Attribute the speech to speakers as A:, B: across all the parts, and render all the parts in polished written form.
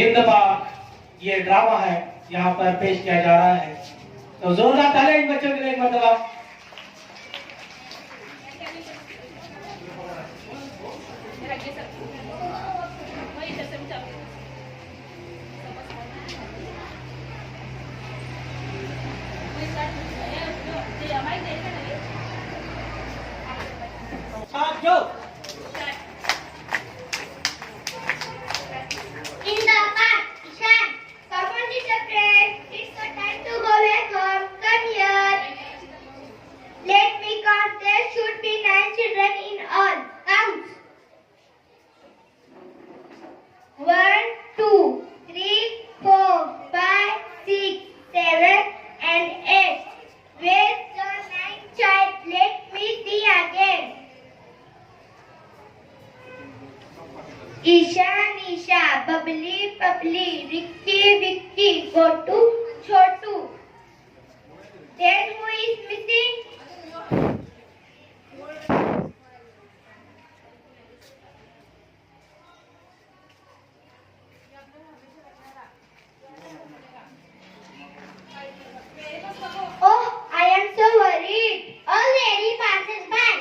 A: जिंदबाग ये ड्रामा है यहाँ पर पेश किया जा रहा है, तो जोरदार तालियां इन बच्चों के लिए एक मरतबा।
B: Isha, Nisha, Bubbly, Bubbly, Ricky, Vicky, Gotu, Chotu. Then who is missing? Oh, I am so worried. Already passes by.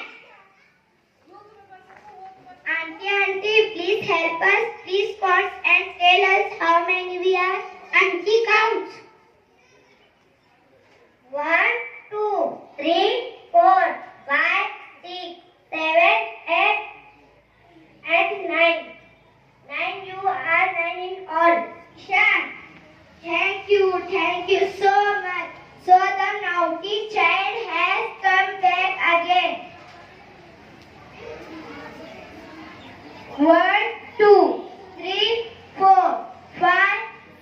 B: Auntie, please help us. Please pause and tell us how many we are. Auntie, count. 1, 2, 3, 4, 5, 6, 7, 8, and 9. 9, you are 9 in all. Ishan, thank you so much. So the naughty child has come back again. 1, 2, 3, 4, 5,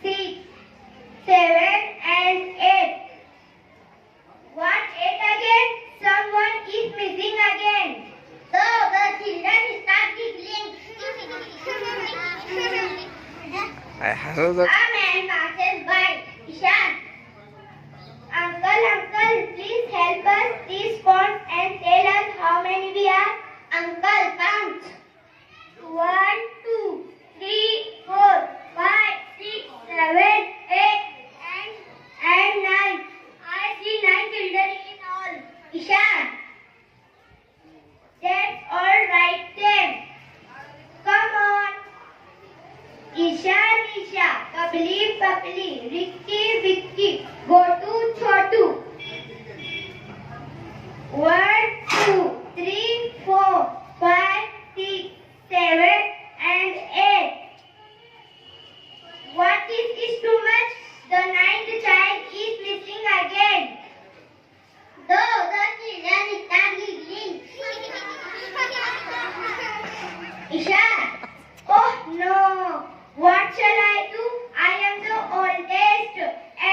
B: 6, 7, and 8. What 8 again? Someone is missing again. So the children start giggling. A man passes by. Ishan, Uncle, please help us. Please count and tell us how many we are. Uncle, count. 1, 2, 3, 4, 5, 6, 7, 8, and 9. I see 9 children in all. Ishan, that's all right then. Come on. Isha, Nisha, Bubbly, Bubbly, Ricky, Vicky, Gotu, Chotu. 1, 2, 3, 4, 5, 6, 7, and 8. What is too much? The 9th child is missing again. Though the children start giggling. Isha, oh no, what shall I do? I am the oldest.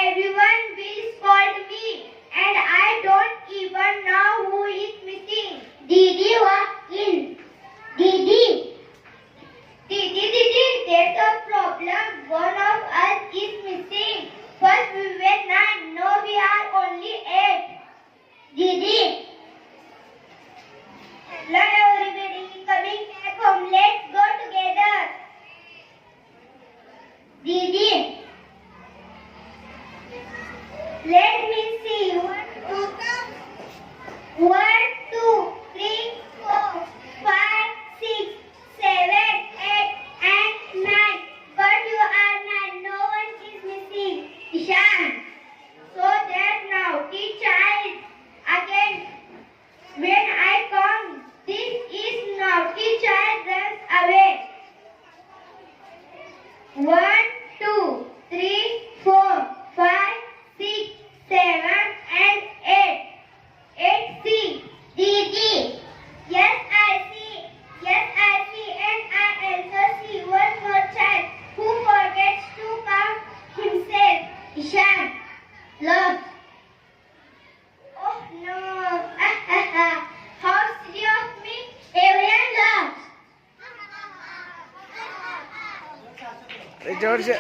B: Everyone will scold me, and I don't even know who is missing. Didi walked in. Didi, there's a problem. One of us is missing. First we were 9, now we are only 8. Didi, hello everybody, coming back home. Let's go together. Didi, let me see. 1, 2, 3, 4, 5, 6, 7, 8, and 9. But you are 9. No one is missing. Ishan, so that naughty child again. When I come, this is naughty child runs away. 1, 2, 3, 4, 5, 6, 7, and 8. 8C. Didi. Yes, I see. And I also see one more child who forgets to count himself. Ishan. Love. Oh no. How silly of me. Everyone loves.
C: George.